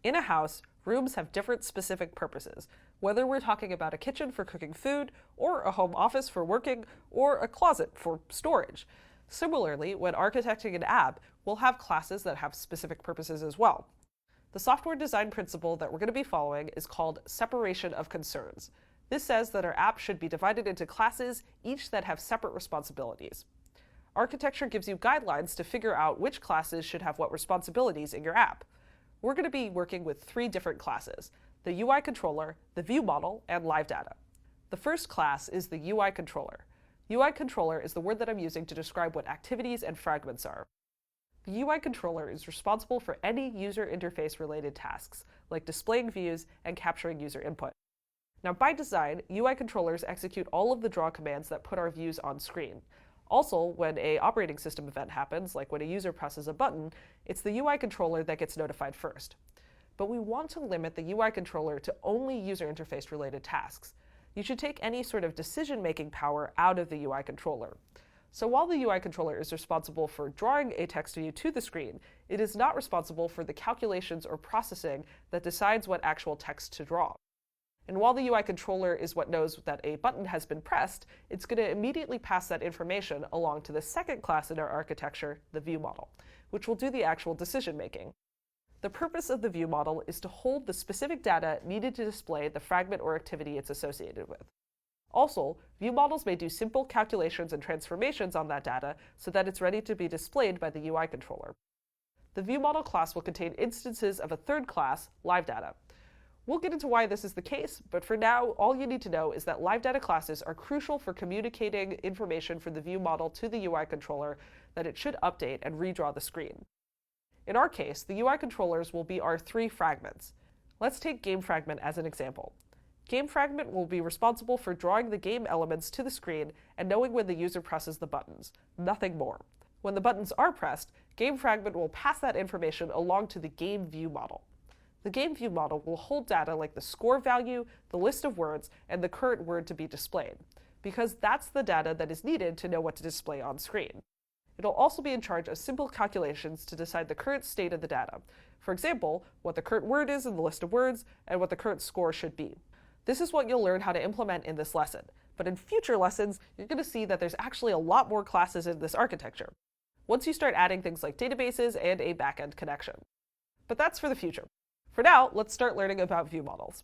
In a house, rooms have different specific purposes, whether we're talking about a kitchen for cooking food, or a home office for working, or a closet for storage. Similarly, when architecting an app, we'll have classes that have specific purposes as well. The software design principle that we're going to be following is called separation of concerns. This says that our app should be divided into classes, each that have separate responsibilities. Architecture gives you guidelines to figure out which classes should have what responsibilities in your app. We're going to be working with 3 different classes: the UI controller, the view model, and live data. The first class is the UI controller. UI controller is the word that I'm using to describe what activities and fragments are. The UI controller is responsible for any user interface related tasks, like displaying views and capturing user input. Now, by design, UI controllers execute all of the draw commands that put our views on screen. Also, when an operating system event happens, like when a user presses a button, it's the UI controller that gets notified first. But we want to limit the UI controller to only user interface related tasks. You should take any sort of decision-making power out of the UI controller. So while the UI controller is responsible for drawing a text view to the screen, it is not responsible for the calculations or processing that decides what actual text to draw. And while the UI controller is what knows that a button has been pressed, it's going to immediately pass that information along to the second class in our architecture, the view model, which will do the actual decision making. The purpose of the view model is to hold the specific data needed to display the fragment or activity it's associated with. Also, view models may do simple calculations and transformations on that data so that it's ready to be displayed by the UI controller. The view model class will contain instances of a third class, live data. We'll get into why this is the case, but for now, all you need to know is that live data classes are crucial for communicating information from the view model to the UI controller that it should update and redraw the screen. In our case, the UI controllers will be our 3 fragments. Let's take game fragment as an example. Game fragment will be responsible for drawing the game elements to the screen and knowing when the user presses the buttons, nothing more. When the buttons are pressed, game fragment will pass that information along to the game view model. The game view model will hold data like the score value, the list of words, and the current word to be displayed, because that's the data that is needed to know what to display on screen. It'll also be in charge of simple calculations to decide the current state of the data. For example, what the current word is in the list of words, and what the current score should be. This is what you'll learn how to implement in this lesson, but in future lessons, you're going to see that there's actually a lot more classes in this architecture, once you start adding things like databases and a backend connection. But that's for the future. For now, let's start learning about view models.